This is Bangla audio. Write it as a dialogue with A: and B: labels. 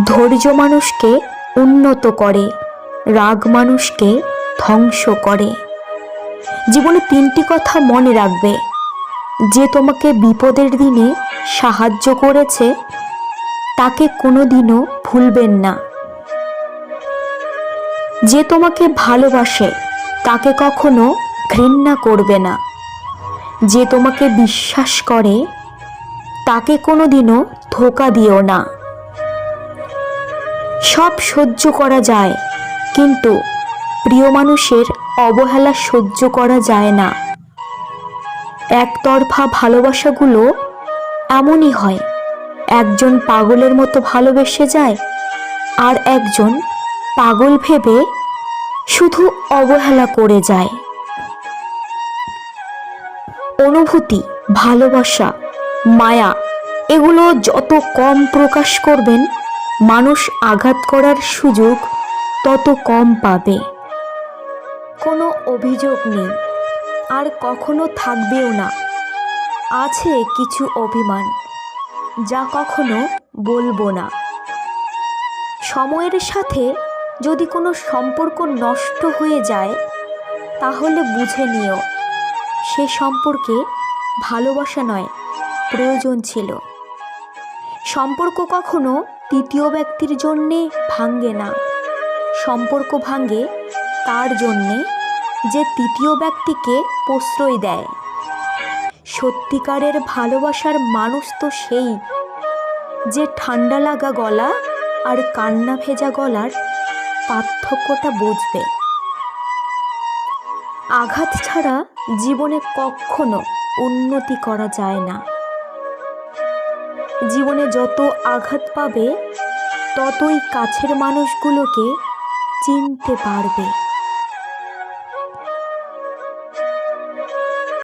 A: ধৈর্য মানুষকে উন্নত করে, রাগ মানুষকে ধ্বংস করে। জীবনে তিনটি কথা মনে রাখবে: যে তোমাকে বিপদের দিনে সাহায্য করেছে তাকে কোনোদিনও ভুলবেন না। যে তোমাকে ভালোবাসে তাকে কখনো ঘৃণা করবে না। যে তোমাকে বিশ্বাস করে তাকে কোনোদিনও ধোঁকা দিও না। সব সহ্য করা যায়, কিন্তু প্রিয় মানুষের অবহেলা সহ্য করা যায় না। একতরফা ভালোবাসাগুলো এমনই হয়, একজন পাগলের মতো ভালোবেসে যায় আর একজন পাগল ভেবে শুধু অবহেলা করে যায়। অনুভূতি, ভালোবাসা, মায়া এগুলো যত কম প্রকাশ করবেন, মানুষ আঘাত করার সুযোগ তত কম পাবে। কোনো অভিযোগ নেই, আর কখনো থাকবেও না। আছে কিছু অভিমান, যা কখনো বলবো না। সময়ের সাথে যদি কোনো সম্পর্ক নষ্ট হয়ে যায়, তাহলে বুঝে নিও সে সম্পর্কে ভালোবাসা নয়, প্রয়োজন ছিল। সম্পর্ক কখনো তৃতীয় ব্যক্তির জন্যে ভাঙে না। সম্পর্ক ভাঙে তার জন্যে যে তৃতীয় ব্যক্তিকে প্রশ্রয় দেয়। সত্যিকারের ভালোবাসার মানুষ তো সেই যে ঠান্ডা লাগা গলা আর কান্না ভেজা গলার পার্থক্যটা বুঝবে। আঘাত ছাড়া জীবনে কখনো উন্নতি করা যায় না। জীবনে যত আঘাত পাবে, ততই কাছের মানুষগুলোকে চিনতে পারবে।